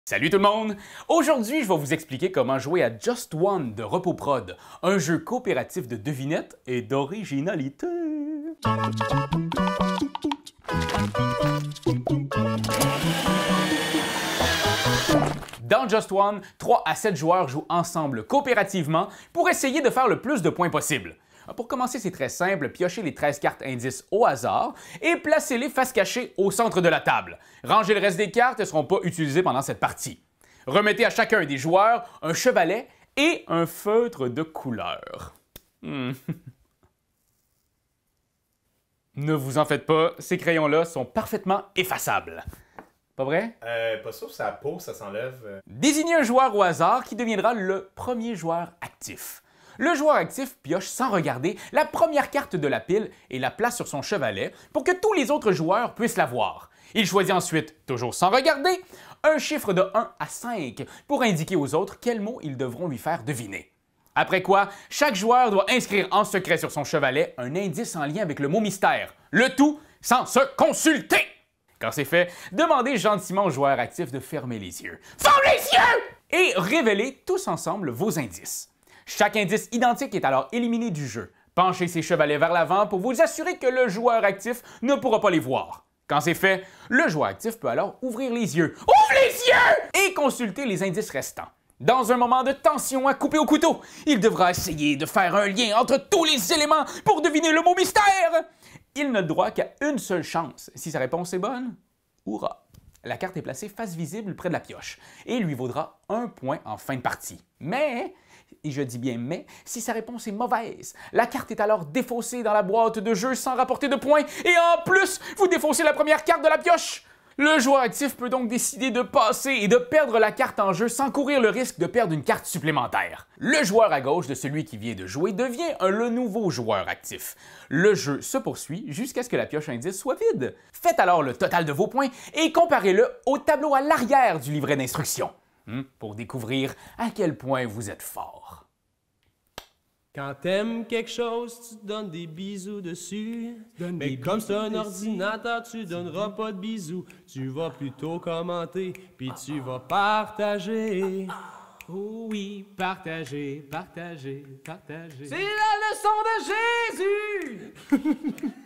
Salut tout le monde! Aujourd'hui, je vais vous expliquer comment jouer à Just One de RepoProd, un jeu coopératif de devinettes et d'originalité. Dans Just One, 3 à 7 joueurs jouent ensemble coopérativement pour essayer de faire le plus de points possible. Pour commencer, c'est très simple, piochez les 13 cartes indices au hasard et placez-les face cachée au centre de la table. Rangez le reste des cartes, elles ne seront pas utilisées pendant cette partie. Remettez à chacun des joueurs un chevalet et un feutre de couleur. Ne vous en faites pas, ces crayons-là sont parfaitement effaçables. Pas vrai? Pas sûr, sa peau, ça s'enlève. Désignez un joueur au hasard qui deviendra le premier joueur actif. Le joueur actif pioche sans regarder la première carte de la pile et la place sur son chevalet pour que tous les autres joueurs puissent la voir. Il choisit ensuite, toujours sans regarder, un chiffre de 1 à 5 pour indiquer aux autres quels mots ils devront lui faire deviner. Après quoi, chaque joueur doit inscrire en secret sur son chevalet un indice en lien avec le mot mystère, le tout sans se consulter. Quand c'est fait, demandez gentiment au joueur actif de fermer les yeux. Ferme les yeux! Et révélez tous ensemble vos indices. Chaque indice identique est alors éliminé du jeu. Penchez ses chevalets vers l'avant pour vous assurer que le joueur actif ne pourra pas les voir. Quand c'est fait, le joueur actif peut alors ouvrir les yeux. Ouvre les yeux! Et consulter les indices restants. Dans un moment de tension à couper au couteau, il devra essayer de faire un lien entre tous les éléments pour deviner le mot mystère. Il n'a droit qu'à une seule chance. Si sa réponse est bonne, hurrah! La carte est placée face visible près de la pioche et lui vaudra 1 point en fin de partie. Mais, et je dis bien mais, si sa réponse est mauvaise, la carte est alors défaussée dans la boîte de jeu sans rapporter de points et en plus, vous défaussez la première carte de la pioche. Le joueur actif peut donc décider de passer et de perdre la carte en jeu sans courir le risque de perdre une carte supplémentaire. Le joueur à gauche de celui qui vient de jouer devient le nouveau joueur actif. Le jeu se poursuit jusqu'à ce que la pioche indice soit vide. Faites alors le total de vos points et comparez-le au tableau à l'arrière du livret d'instructions pour découvrir à quel point vous êtes fort. Quand t'aimes quelque chose, tu donnes des bisous dessus. Mais comme c'est un ordinateur, tu donneras pas de bisous. Tu vas plutôt commenter, puis tu vas partager. Oh oui, partager, partager, partager. C'est la leçon de Jésus!